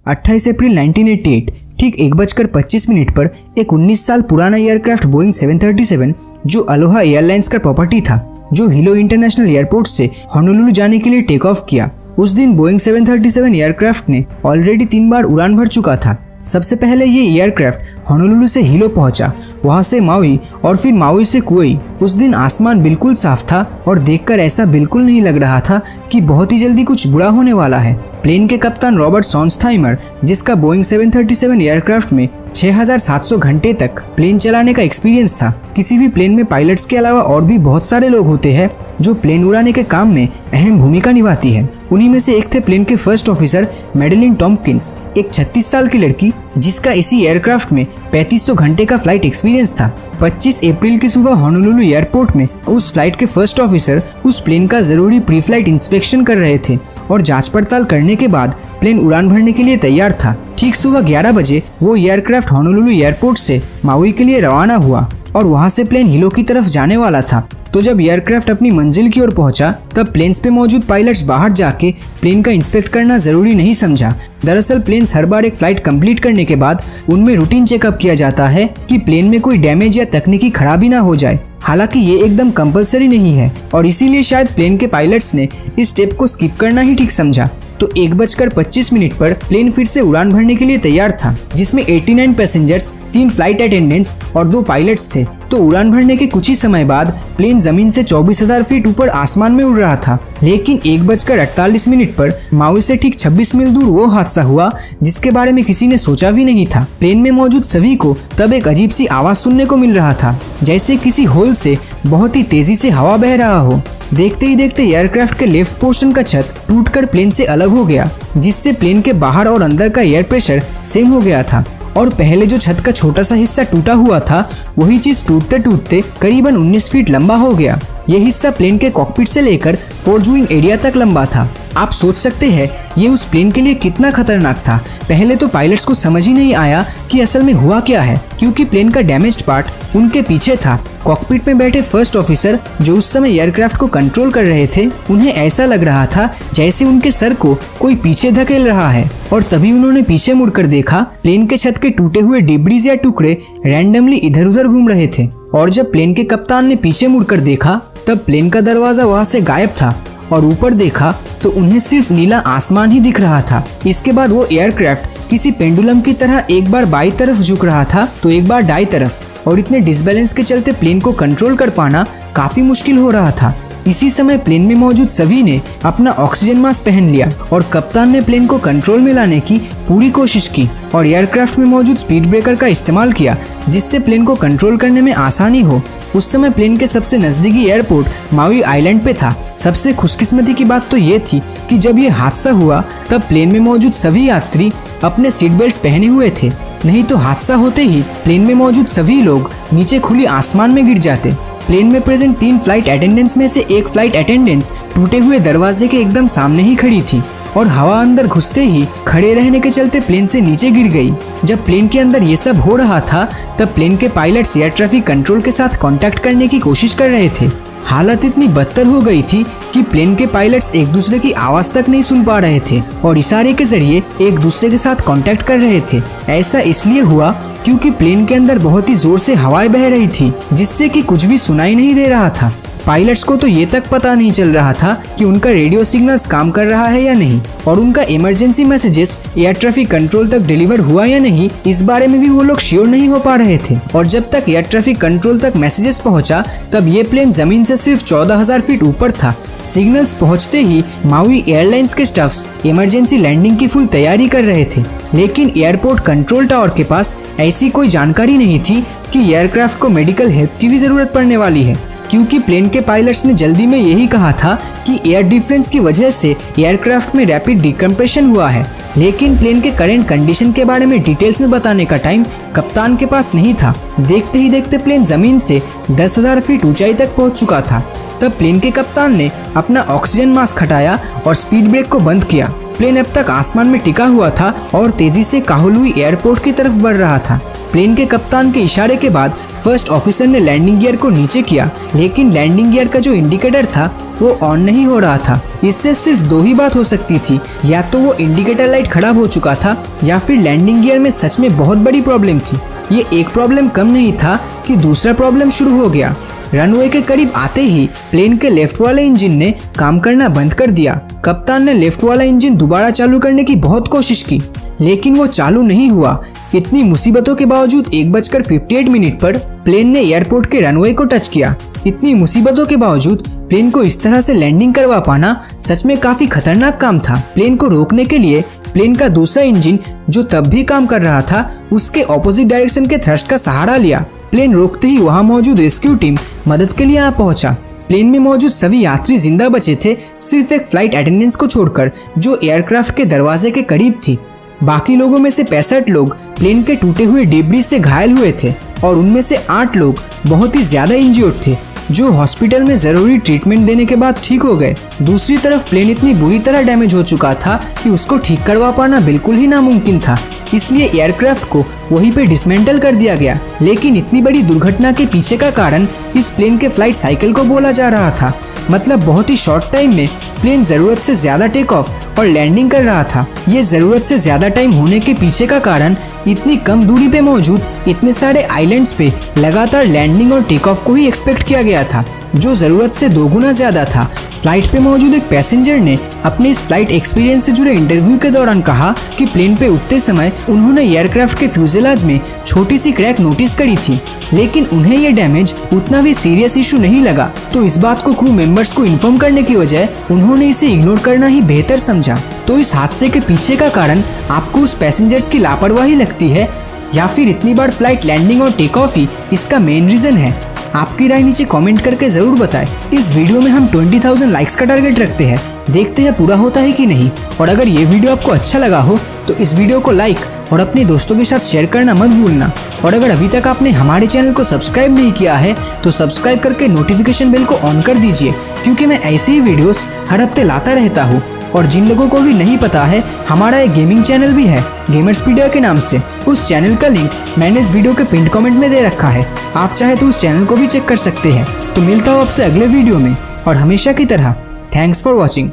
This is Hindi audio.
28 अप्रैल 1988 ठीक 1:25 पर एक 19 साल पुराना एयरक्राफ्ट बोइंग 737 जो अलोहा एयरलाइंस का प्रॉपर्टी था, जो हिलो इंटरनेशनल एयरपोर्ट से होनोलुलु जाने के लिए टेक ऑफ किया। उस दिन बोइंग 737 एयरक्राफ्ट ने ऑलरेडी 3 बार उड़ान भर चुका था। सबसे पहले ये एयरक्राफ्ट होनोलुलु से हिलो पहुंचा, वहां से माउई और फिर माउई से कुवई। उस दिन आसमान बिल्कुल साफ था और देखकर ऐसा बिल्कुल नहीं लग रहा था कि बहुत ही जल्दी कुछ बुरा होने वाला है। प्लेन के कप्तान रॉबर्ट सोन्सथाइमर, जिसका बोइंग 737 एयरक्राफ्ट में 6700 घंटे तक प्लेन चलाने का एक्सपीरियंस था। किसी भी प्लेन में पायलट्स के अलावा और भी बहुत सारे लोग होते हैं जो प्लेन उड़ाने के काम में अहम भूमिका निभाती है। उन्हीं में से एक थे प्लेन के फर्स्ट ऑफिसर मैडेलिन टॉम्पकिंस, एक 36 साल की लड़की जिसका इसी एयरक्राफ्ट में 3500 घंटे का फ्लाइट एक्सपीरियंस था। 25 अप्रैल की सुबह होनोलुलु एयरपोर्ट में उस फ्लाइट के फर्स्ट ऑफिसर उस प्लेन का जरूरी प्री फ्लाइट इंस्पेक्शन कर रहे थे और जांच पड़ताल करने के बाद प्लेन उड़ान भरने के लिए तैयार था। ठीक सुबह 11 बजे वो एयरक्राफ्ट होनोलुलु एयरपोर्ट से माउई के लिए रवाना हुआ और वहां से प्लेन हिलो की तरफ जाने वाला था। तो जब एयरक्राफ्ट अपनी मंजिल की ओर पहुंचा तब प्लेन्स पे मौजूद पायलट्स बाहर जाके प्लेन का इंस्पेक्ट करना जरूरी नहीं समझा। दरअसल प्लेन्स हर बार एक फ्लाइट कंप्लीट करने के बाद उनमें रूटीन चेकअप किया जाता है कि प्लेन में कोई डैमेज या तकनीकी खराबी ना हो जाए। हालांकि ये एकदम कंपलसरी नहीं है और इसीलिए शायद प्लेन के पायलट्स ने इस स्टेप को स्किप करना ही ठीक समझा। तो 1:25 पर प्लेन फिर से उड़ान भरने के लिए तैयार था, जिसमें 89 पैसेंजर्स, 3 फ्लाइट अटेंडेंट्स और 2 पायलट्स थे। तो उड़ान भरने के कुछ ही समय बाद प्लेन जमीन से 24,000 फीट ऊपर आसमान में उड़ रहा था। लेकिन 1:48 पर माउई से ठीक 26 मील दूर वो हादसा हुआ जिसके बारे में किसी ने सोचा भी नहीं था। प्लेन में मौजूद सभी को तब एक अजीब सी आवाज सुनने को मिल रहा था, जैसे किसी होल से बहुत ही तेजी से हवा बह रहा हो। देखते ही देखते एयरक्राफ्ट के लेफ्ट पोर्शन का छत टूटकर प्लेन से अलग हो गया, जिससे प्लेन के बाहर और अंदर का एयर प्रेशर सेम हो गया था। और पहले जो छत का छोटा सा हिस्सा टूटा हुआ था वही चीज टूटते टूटते करीबन 19 फीट लंबा हो गया। यह हिस्सा प्लेन के कॉकपिट से लेकर फोर्ज विंग एरिया तक लंबा था। आप सोच सकते हैं ये उस प्लेन के लिए कितना खतरनाक था। पहले तो पायलट्स को समझ ही नहीं आया कि असल में हुआ क्या है, क्योंकि प्लेन का डैमेज्ड पार्ट उनके पीछे था। कॉकपिट में बैठे फर्स्ट ऑफिसर जो उस समय एयरक्राफ्ट को कंट्रोल कर रहे थे, उन्हें ऐसा लग रहा था जैसे उनके सर को कोई पीछे धकेल रहा है। और तभी उन्होंने पीछे मुड़कर देखा, प्लेन के छत के टूटे हुए डिब्रीज या टुकड़े रैंडमली इधर उधर घूम रहे थे। और जब प्लेन के कप्तान ने पीछे मुड़कर देखा तब प्लेन का दरवाजा वहां से गायब था और ऊपर देखा तो उन्हें सिर्फ नीला आसमान ही दिख रहा था। इसके बाद वो एयरक्राफ्ट किसी पेंडुलम की तरह एक बार बाई तरफ झुक रहा था तो एक बार दाई तरफ, और इतने डिसबैलेंस के चलते प्लेन को कंट्रोल कर पाना काफी मुश्किल हो रहा था। इसी समय प्लेन में मौजूद सभी ने अपना ऑक्सीजन मास्क पहन लिया और कप्तान ने प्लेन को कंट्रोल में लाने की पूरी कोशिश की और एयरक्राफ्ट में मौजूद स्पीड ब्रेकर का इस्तेमाल किया, जिससे प्लेन को कंट्रोल करने में आसानी हो। उस समय प्लेन के सबसे नजदीकी एयरपोर्ट माउई आइलैंड पे था। सबसे खुशकिस्मती की बात तो ये थी कि जब ये हादसा हुआ तब प्लेन में मौजूद सभी यात्री अपने सीट बेल्ट पहने हुए थे, नहीं तो हादसा होते ही प्लेन में मौजूद सभी लोग नीचे खुली आसमान में गिर जाते। प्लेन में प्रेजेंट 3 फ्लाइट अटेंडेंट्स में से एक फ्लाइट अटेंडेंट्स टूटे हुए दरवाजे के एकदम सामने ही खड़ी थी और हवा अंदर घुसते ही खड़े रहने के चलते प्लेन से नीचे गिर गई। जब प्लेन के अंदर ये सब हो रहा था तब प्लेन के पायलट्स एयर ट्रैफिक कंट्रोल के साथ कांटेक्ट करने की कोशिश कर रहे थे। हालत इतनी बदतर हो गई थी कि प्लेन के पायलट्स एक दूसरे की आवाज तक नहीं सुन पा रहे थे और इशारे के जरिए एक दूसरे के साथ कांटेक्ट कर रहे थे। ऐसा इसलिए हुआ क्योंकि प्लेन के अंदर बहुत ही जोर से हवाएं बह रही थी, जिससे कि कुछ भी सुनाई नहीं दे रहा था। पायलट्स को तो ये तक पता नहीं चल रहा था कि उनका रेडियो सिग्नल्स काम कर रहा है या नहीं और उनका emergency messages air traffic control तक डिलीवर हुआ या नहीं, इस बारे में भी वो लोग श्योर नहीं हो पा रहे थे। और जब तक एयर ट्रैफिक कंट्रोल तक मैसेजेस पहुंचा तब ये प्लेन जमीन से सिर्फ 14,000 फीट ऊपर था। सिग्नल्स पहुंचते ही माउई एयरलाइंस के स्टाफ्स इमरजेंसी लैंडिंग की फुल तैयारी कर रहे थे, लेकिन एयरपोर्ट कंट्रोल टावर के पास ऐसी कोई जानकारी नहीं थी कि एयरक्राफ्ट को मेडिकल हेल्प की भी जरूरत पड़ने वाली है, क्योंकि प्लेन के पायलट्स ने जल्दी में यही कहा था कि एयर डिफरेंस की वजह से एयरक्राफ्ट में रैपिड डिकम्प्रेशन हुआ है। लेकिन प्लेन के करंट कंडीशन के बारे में डिटेल्स में बताने का टाइम कप्तान के पास नहीं था। देखते ही देखते प्लेन जमीन से 10,000 फीट ऊंचाई तक पहुंच चुका था। तब प्लेन के कप्तान ने अपना ऑक्सीजन मास्क हटाया और स्पीड ब्रेक को बंद किया। प्लेन अब तक आसमान में टिका हुआ था और तेजी से काहोलुई एयरपोर्ट की तरफ बढ़ रहा था। प्लेन के कप्तान के इशारे के बाद फर्स्ट ऑफिसर ने लैंडिंग गियर को नीचे किया, लेकिन लैंडिंग गियर का जो इंडिकेटर था वो ऑन नहीं हो रहा था। इससे सिर्फ दो ही बात हो सकती थी, या तो वो इंडिकेटर लाइट खराब हो चुका था या फिर लैंडिंग गियर में सच में बहुत बड़ी प्रॉब्लम थी। ये एक प्रॉब्लम कम नहीं था कि दूसरा प्रॉब्लम शुरू हो गया। रनवे के करीब आते ही प्लेन के लेफ्ट वाले इंजन ने काम करना बंद कर दिया। कप्तान ने लेफ्ट वाला इंजन दोबारा चालू करने की बहुत कोशिश की, लेकिन वो चालू नहीं हुआ। इतनी मुसीबतों के बावजूद 1:58 पर प्लेन ने एयरपोर्ट के रनवे को टच किया। इतनी मुसीबतों के बावजूद प्लेन को इस तरह से लैंडिंग करवा पाना सच में काफी खतरनाक काम था। प्लेन को रोकने के लिए प्लेन का दूसरा इंजन, जो तब भी काम कर रहा था, उसके ऑपोजिट डायरेक्शन के थ्रस्ट का सहारा लिया। प्लेन रोकते ही वहां मौजूद रेस्क्यू टीम मदद के लिए आ पहुंचा। प्लेन में मौजूद सभी यात्री जिंदा बचे थे, सिर्फ एक फ्लाइट अटेंडेंस को छोड़कर, जो एयरक्राफ्ट के दरवाजे के करीब थी। बाकी लोगों में से 65 लोग प्लेन के टूटे हुए डिब्रीज से घायल हुए थे और उनमें से 8 लोग बहुत ही ज्यादा इंजर्ड थे, जो हॉस्पिटल में जरूरी ट्रीटमेंट देने के बाद ठीक हो गए। दूसरी तरफ प्लेन इतनी बुरी तरह डैमेज हो चुका था कि उसको ठीक करवा पाना बिल्कुल ही नामुमकिन था, इसलिए एयरक्राफ्ट को वहीं पे डिसमेंटल कर दिया गया। लेकिन इतनी बड़ी दुर्घटना के पीछे का कारण इस प्लेन के फ्लाइट साइकिल को बोला जा रहा था। मतलब बहुत ही शॉर्ट टाइम में प्लेन जरूरत से ज्यादा टेक ऑफ और लैंडिंग कर रहा था। ये जरूरत से ज्यादा टाइम होने के पीछे का कारण इतनी कम दूरी पे मौजूद इतने सारे आइलैंड्स पे लगातार लैंडिंग और टेक ऑफ को ही एक्सपेक्ट किया गया था, जो जरूरत से 2 गुना ज्यादा था। फ्लाइट पे मौजूद एक पैसेंजर ने अपने इस फ्लाइट एक्सपीरियंस से जुड़े इंटरव्यू के दौरान कहा कि प्लेन पे उठते समय उन्होंने एयरक्राफ्ट के फ्यूजेलाज में छोटी सी क्रैक नोटिस करी थी, लेकिन उन्हें ये डैमेज उतना भी सीरियस इशू नहीं लगा। तो इस बात को क्रू मेंबर्स को इन्फॉर्म करने की बजाय उन्होंने इसे इग्नोर करना ही बेहतर समझा। तो इस हादसे के पीछे का कारण आपको उस पैसेंजर्स की लापरवाही लगती है, या फिर इतनी बार फ्लाइट लैंडिंग और टेक ऑफ ही इसका मेन रीजन है? आपकी राय नीचे कमेंट करके जरूर बताएं। इस वीडियो में हम 20,000 लाइक्स का टारगेट रखते हैं, देखते हैं पूरा होता है कि नहीं। और अगर ये वीडियो आपको अच्छा लगा हो तो इस वीडियो को लाइक और अपने दोस्तों के साथ शेयर करना मत भूलना। और अगर अभी तक आपने हमारे चैनल को सब्सक्राइब नहीं किया है तो सब्सक्राइब करके नोटिफिकेशन बेल को ऑन कर दीजिए, क्योंकि मैं ऐसे ही वीडियोस हर हफ्ते लाता रहता हूँ। और जिन लोगों को भी नहीं पता है, हमारा एक गेमिंग चैनल भी है गेमर्सपीडिया के नाम से। उस चैनल का लिंक मैंने इस वीडियो के पिन कमेंट में दे रखा है, आप चाहे तो उस चैनल को भी चेक कर सकते हैं। तो मिलता हूँ आपसे अगले वीडियो में, और हमेशा की तरह थैंक्स फॉर वॉचिंग।